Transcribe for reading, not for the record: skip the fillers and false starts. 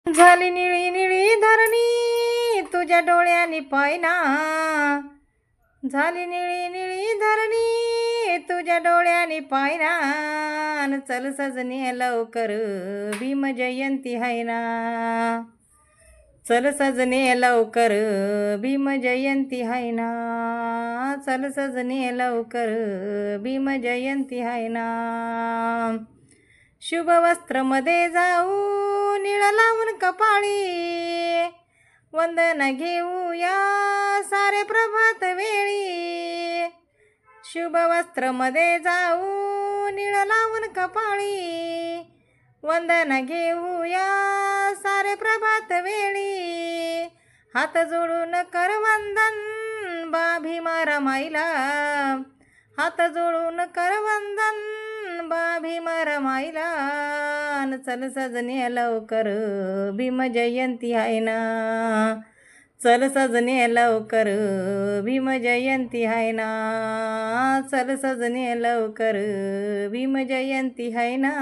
झाली निळी निळी धरणी तुझ्या डोळ्यानी पायना, झाली निळी निळी धरणी तुझ्या डोळ्यानी पायना, चल सजनी लवकर भीम जयंती हाय ना, चल सजनी लवकर भीम जयंती हाय ना, चल सजनी लवकर भीम जयंती हाय ना. शुभ वस्त्र मध्ये जाऊ निळ लावून कपाळी, वंदन घेऊया सारे प्रभात वेळी. शुभ वस्त्र मध्ये जाऊ निळ लावून कपाळी, वंदन घेऊया सारे प्रभात वेळी. हात जोडून कर वंदन बा भीमा रमाईला, हात जोडून कर वंदन बा भीम रमाईला, चल सजनी लवकर भीम जयंती हाय ना, चल सजनी लवकर भीम जयंती हाय ना, चल सजनी लवकर भीम जयंती हाय ना.